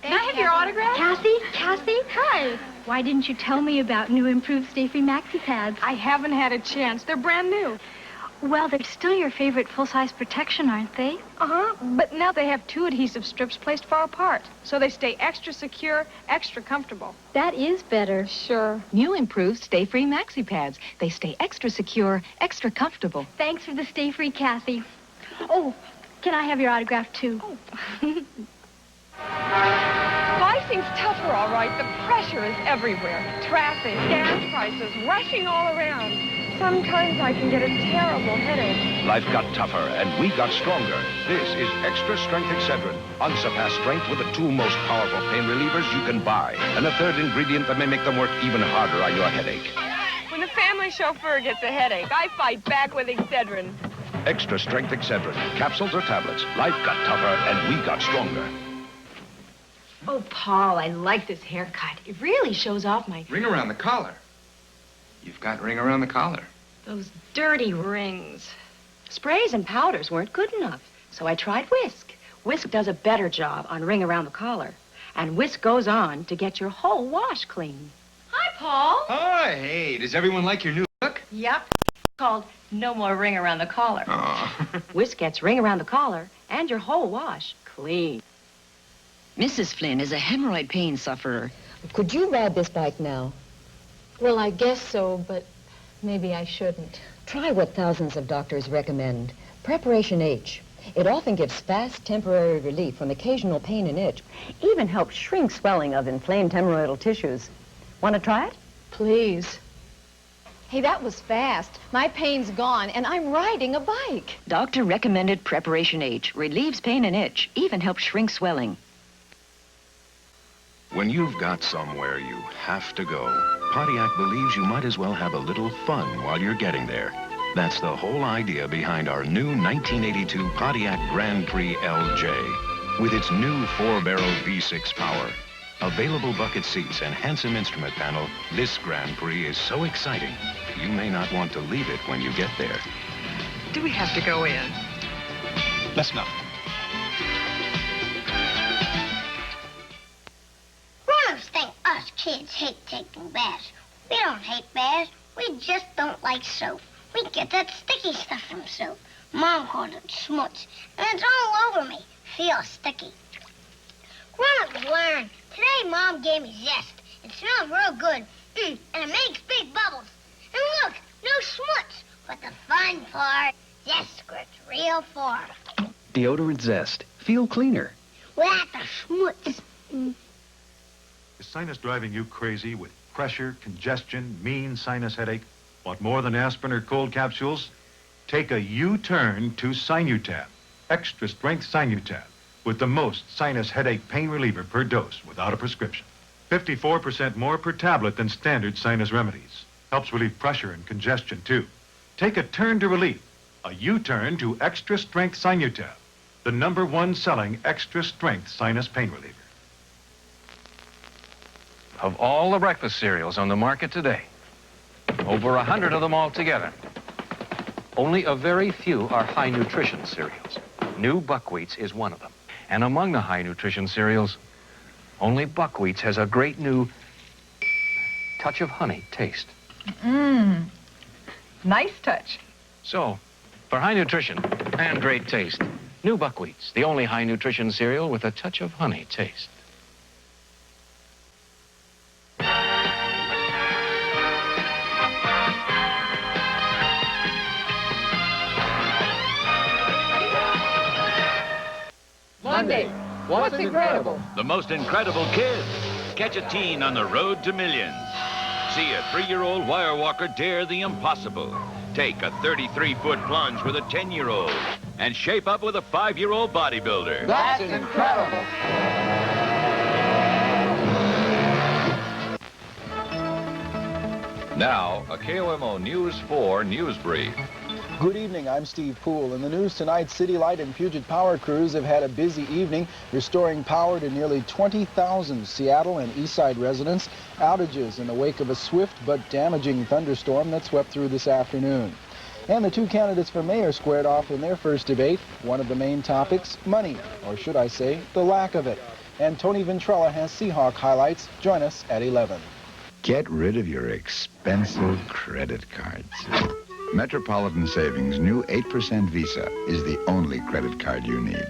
Can I have your autograph? Cathy? Cathy? Hi. Why didn't you tell me about new improved Stayfree Maxi-Pads? I haven't had a chance. They're brand new. Well, they're still your favorite full-size protection, aren't they? Uh-huh. But now they have 2 adhesive strips placed far apart, so they stay extra secure, extra comfortable. That is better. Sure. New improved Stayfree Maxi-Pads. They stay extra secure, extra comfortable. Thanks for the Stayfree, Cathy. Oh, can I have your autograph, too? Oh. Lifing's tougher, all right. The pressure is everywhere. Traffic, gas prices, rushing all around. Sometimes I can get a terrible headache. Life got tougher, and we got stronger. This is Extra Strength Excedrin. Unsurpassed strength with the 2 most powerful pain relievers you can buy. And a 3rd ingredient that may make them work even harder on your headache. When the family chauffeur gets a headache, I fight back with Excedrin. Extra Strength Excedrin. Capsules or tablets. Life got tougher, and we got stronger. Oh, Paul, I like this haircut. It really shows off my... Ring around the collar. You've got ring around the collar. Those dirty rings. Sprays and powders weren't good enough, so I tried Wisk. Wisk does a better job on ring around the collar. And Wisk goes on to get your whole wash clean. Hi, Paul. Hi, hey, does everyone like your new look? Yep. Called No More Ring Around the Collar. Oh. Wisk gets ring around the collar and your whole wash clean. Mrs. Flynn is a hemorrhoid pain sufferer. Could you ride this bike now? Well, I guess so, but maybe I shouldn't. Try what thousands of doctors recommend. Preparation H. It often gives fast, temporary relief from occasional pain and itch. Even helps shrink swelling of inflamed hemorrhoidal tissues. Want to try it? Please. Hey, that was fast. My pain's gone, and I'm riding a bike. Doctor recommended Preparation H. Relieves pain and itch. Even helps shrink swelling. When you've got somewhere you have to go, Pontiac believes you might as well have a little fun while you're getting there. That's the whole idea behind our new 1982 Pontiac Grand Prix LJ. With its new 4-barrel V6 power, available bucket seats, and handsome instrument panel, this Grand Prix is so exciting, you may not want to leave it when you get there. Do we have to go in? Let's not. Grown-ups think us kids hate taking baths. We don't hate baths. We just don't like soap. We get that sticky stuff from soap. Mom calls it schmutz, and it's all over me. Feels sticky. Grown-ups learn. Today, Mom gave me Zest. It smells real good, and it makes big bubbles. And look, no schmutz. But the fun part, Zest squirts real far. Deodorant Zest. Feel cleaner. Without the schmutz. Is sinus driving you crazy with pressure, congestion, mean sinus headache? Want more than aspirin or cold capsules? Take a U-turn to Sinutab. Extra strength Sinutab with the most sinus headache pain reliever per dose without a prescription. 54% more per tablet than standard sinus remedies. Helps relieve pressure and congestion, too. Take a turn to relief. A U-turn to extra strength Sinutab, the #1 selling extra strength sinus pain reliever. Of all the breakfast cereals on the market today, over 100 of them altogether, only a very few are high nutrition cereals. New Buc Wheats is one of them. And among the high nutrition cereals, only Buc Wheats has a great new touch of honey taste. Mmm. Nice touch. So, for high nutrition and great taste, new Buc Wheats, the only high nutrition cereal with a touch of honey taste. Monday, what's incredible? The most incredible kids. Catch a teen on the road to millions. See a 3-year-old wire walker dare the impossible. Take a 33-foot plunge with a 10-year-old. And shape up with a 5-year-old bodybuilder. That's incredible. Now, a KOMO News 4 news brief. Good evening, I'm Steve Poole. In the news tonight, City Light and Puget Power crews have had a busy evening restoring power to nearly 20,000 Seattle and Eastside residents. Outages in the wake of a swift but damaging thunderstorm that swept through this afternoon. And the two candidates for mayor squared off in their first debate. One of the main topics, money, or should I say, the lack of it. And Tony Ventrella has Seahawk highlights. Join us at 11. Get rid of your expensive credit cards. Metropolitan Savings' new 8% Visa is the only credit card you need.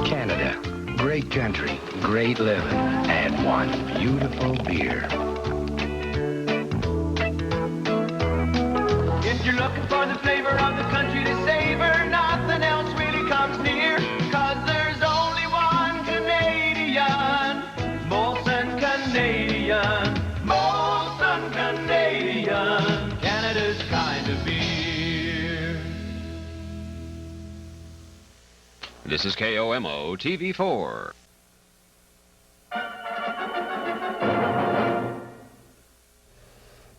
Canada, great country, great living, and one beautiful beer. If you're looking for the flavor of the country to savor, nothing else really comes near. 'Cause there's only one Canadian, Molson Canadian, Molson Canadian, Canada's kind of beer. This is KOMO TV4.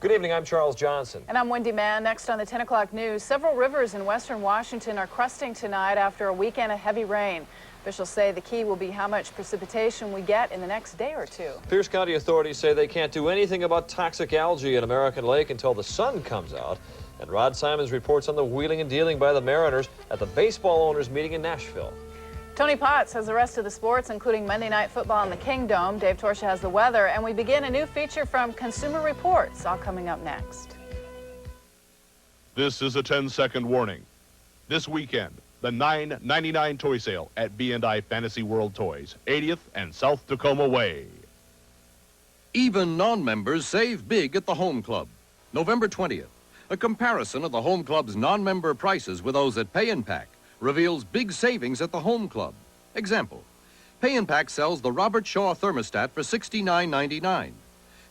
Good evening, I'm Charles Johnson. And I'm Wendy Mann. Next on the 10 o'clock news, several rivers in western Washington are crusting tonight after a weekend of heavy rain. Officials say the key will be how much precipitation we get in the next day or two. Pierce County authorities say they can't do anything about toxic algae in American Lake until the sun comes out. And Rod Simons reports on the wheeling and dealing by the Mariners at the baseball owners meeting in Nashville. Tony Potts has the rest of the sports, including Monday Night Football in the Kingdom. Dave Torsha has the weather, and we begin a new feature from Consumer Reports, all coming up next. This is a 10-second warning. This weekend, the $9.99 toy sale at B&I Fantasy World Toys, 80th and South Tacoma Way. Even non-members save big at the Home Club. November 20th, a comparison of the Home Club's non-member prices with those at Pay and Pack reveals big savings at the Home Club. Example, Pay and Pack sells the Robert Shaw thermostat for $69.99.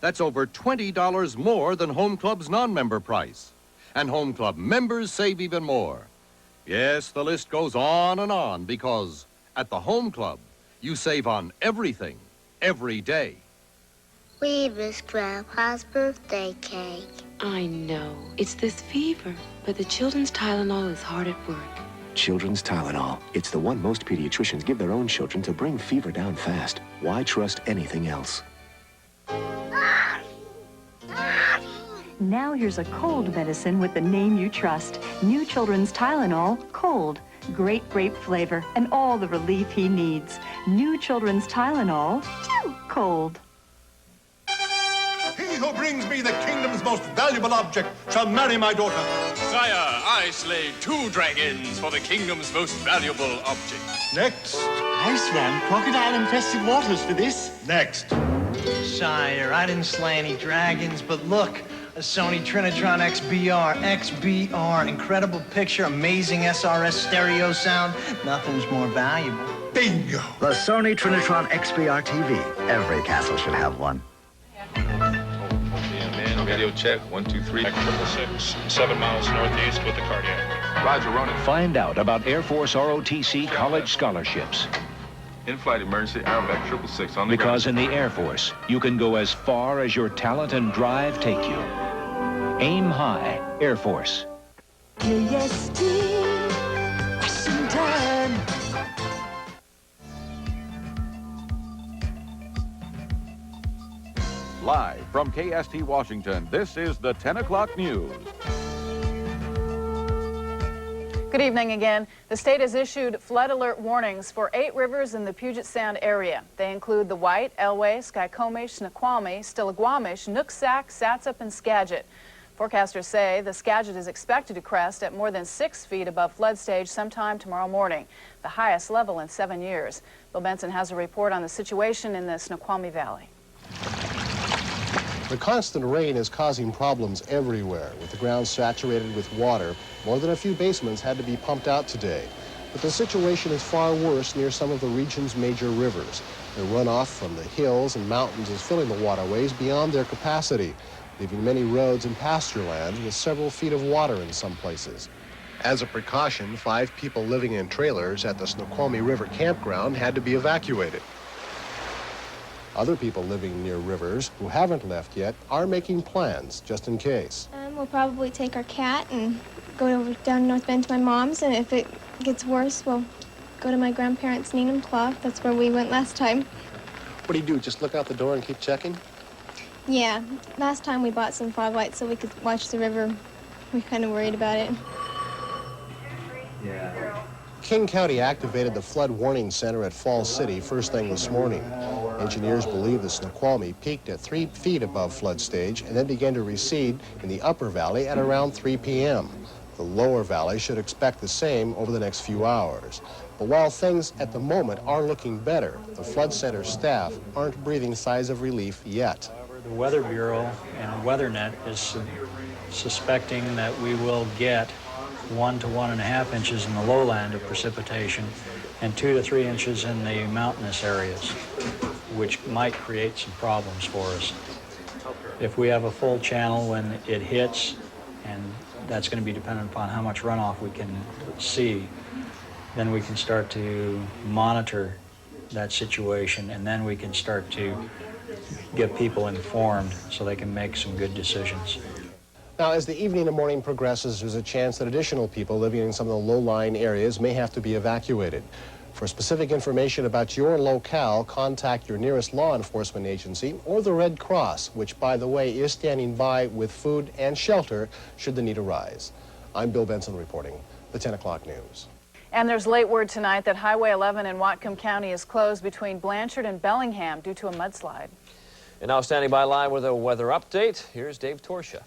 That's over $20 more than Home Club's non-member price. And Home Club members save even more. Yes, the list goes on because at the Home Club, you save on everything, every day. We miss Grandpa's birthday cake. I know. It's this fever, but the children's Tylenol is hard at work. Children's Tylenol. It's the one most pediatricians give their own children to bring fever down fast. Why trust anything else? Now here's a cold medicine with the name you trust. New Children's Tylenol Cold. Great grape flavor and all the relief he needs. New Children's Tylenol Cold. He who brings me the kingdom's most valuable object shall marry my daughter. Sire, I slayed 2 dragons for the kingdom's most valuable object. Next. I swam crocodile-infested waters for this. Next. Sire, I didn't slay any dragons, but look, a Sony Trinitron XBR, incredible picture, amazing SRS stereo sound. Nothing's more valuable. Bingo! The Sony Trinitron XBR TV. Every castle should have one. Radio check, 1, 2, 3. 666, 7 miles northeast with the cardiac. Roger, Ronan. Find out about Air Force ROTC college scholarships. In-flight emergency, Aerobac 666 on the Because ground. in the Air Force, you can go as far as your talent and drive take you. Aim high, Air Force. KST, Washington. Live from KST Washington, this is the 10 o'clock news. Good evening again. The state has issued flood alert warnings for 8 rivers in the Puget Sound area. They include the White, Elway, Skykomish, Snoqualmie, Stillaguamish, Nooksack, Satsop, and Skagit. Forecasters say the Skagit is expected to crest at more than 6 feet above flood stage sometime tomorrow morning, the highest level in 7 years. Bill Benson has a report on the situation in the Snoqualmie Valley. The constant rain is causing problems everywhere. With the ground saturated with water, more than a few basements had to be pumped out today. But the situation is far worse near some of the region's major rivers. The runoff from the hills and mountains is filling the waterways beyond their capacity, leaving many roads and pasture land with several feet of water in some places. As a precaution, 5 people living in trailers at the Snoqualmie River campground had to be evacuated. Other people living near rivers who haven't left yet are making plans just in case. We'll probably take our cat and go over down North Bend to my mom's, and if it gets worse, we'll go to my grandparents' Needham Clough. That's where we went last time. What do? Just look out the door and keep checking? Yeah, last time we bought some fog lights so we could watch the river. We're kind of worried about it. Yeah. King County activated the flood warning center at Falls City first thing this morning. Engineers believe the Snoqualmie peaked at 3 feet above flood stage and then began to recede in the upper valley at around 3 p.m. The lower valley should expect the same over the next few hours. But while things at the moment are looking better, the flood center staff aren't breathing sighs of relief yet. The Weather Bureau and WeatherNet is suspecting that we will get 1 to 1.5 inches in the lowland of precipitation and 2 to 3 inches in the mountainous areas, which might create some problems for us. If we have a full channel when it hits, and that's going to be dependent upon how much runoff we can see, then we can start to monitor that situation, and then we can start to get people informed so they can make some good decisions. Now, as the evening and morning progresses, there's a chance that additional people living in some of the low-lying areas may have to be evacuated. For specific information about your locale, contact your nearest law enforcement agency or the Red Cross, which, by the way, is standing by with food and shelter should the need arise. I'm Bill Benson reporting the 10 o'clock news. And there's late word tonight that Highway 11 in Whatcom County is closed between Blanchard and Bellingham due to a mudslide. And now standing by live with a weather update, here's Dave Torsha.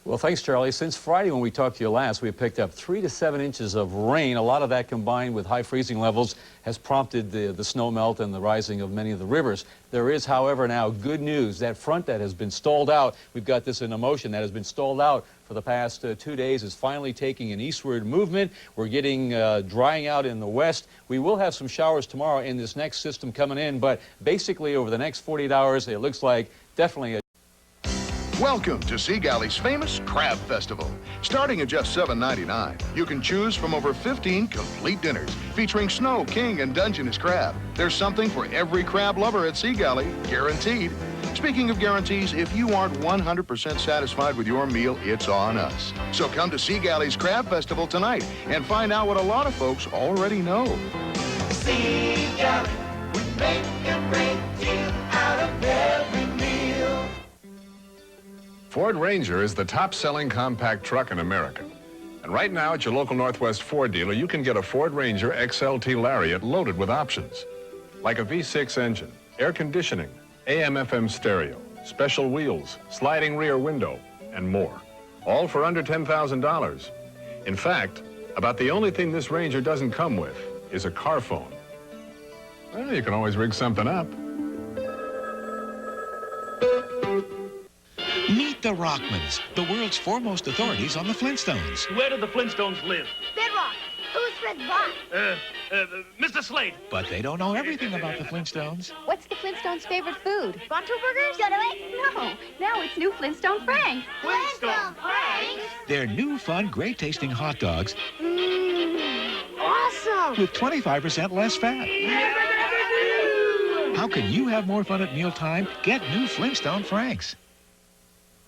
Well, thanks, Charlie. Since Friday when we talked to you last, we picked up 3 to 7 inches of rain. A lot of that combined with high freezing levels has prompted the snow melt and the rising of many of the rivers. There is, however, now good news. That front that has been stalled out, we've got this in a motion that has been stalled out for the past 2 days, is finally taking an eastward movement. We're getting drying out in the west. We will have some showers tomorrow in this next system coming in, but basically over the next 48 hours, it looks like definitely a Welcome to Sea Galley's famous Crab Festival. Starting at just $7.99, you can choose from over 15 complete dinners featuring snow, king, and Dungeness crab. There's something for every crab lover at Sea Galley, guaranteed. Speaking of guarantees, if you aren't 100% satisfied with your meal, it's on us. So come to Sea Galley's Crab Festival tonight and find out what a lot of folks already know. Sea Galley, we make a great deal out of every meal. Ford Ranger is the top-selling compact truck in America. And right now at your local Northwest Ford dealer, you can get a Ford Ranger XLT Lariat loaded with options. Like a V6 engine, air conditioning, AM/FM stereo, special wheels, sliding rear window, and more. All for under $10,000. In fact, about the only thing this Ranger doesn't come with is a car phone. Well, you can always rig something up. Meet the Rockmans, the world's foremost authorities on the Flintstones. Where do the Flintstones live? Bedrock. Who's Fred Bot? Mr. Slade. But they don't know everything about the Flintstones. What's the Flintstones' favorite food? Bronto burgers? Shut away. No, now it's new Flintstone Franks. Flintstone Franks? Their new, fun, great-tasting hot dogs Awesome. with 25% less fat. How can you have more fun at mealtime? Get new Flintstone Franks.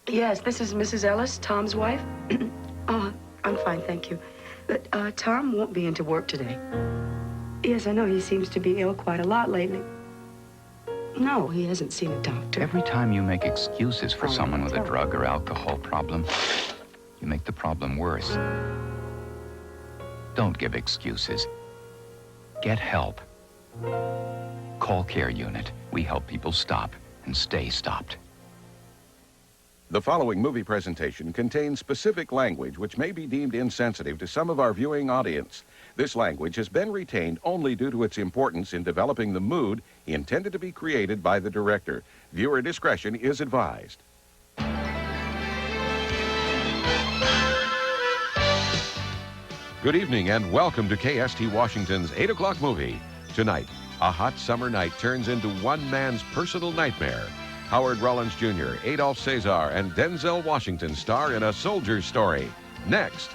Yes, this is Mrs. Ellis, Tom's wife. Oh, I'm fine, thank you. But Tom won't be into work today. Yes, I know he seems to be ill quite a lot lately. No, he hasn't seen a doctor. Every time you make excuses for someone with a drug or alcohol problem, you make the problem worse. Don't give excuses. Get help. Call Care Unit. We help people stop and stay stopped. The following movie presentation contains specific language which may be deemed insensitive to some of our viewing audience. This language has been retained only due to its importance in developing the mood intended to be created by the director. Viewer discretion is advised. Good evening and welcome to KST Washington's 8 o'clock movie. Tonight, a hot summer night turns into one man's personal nightmare. Howard Rollins Jr., Adolph Cesar, and Denzel Washington star in A Soldier's Story. Next.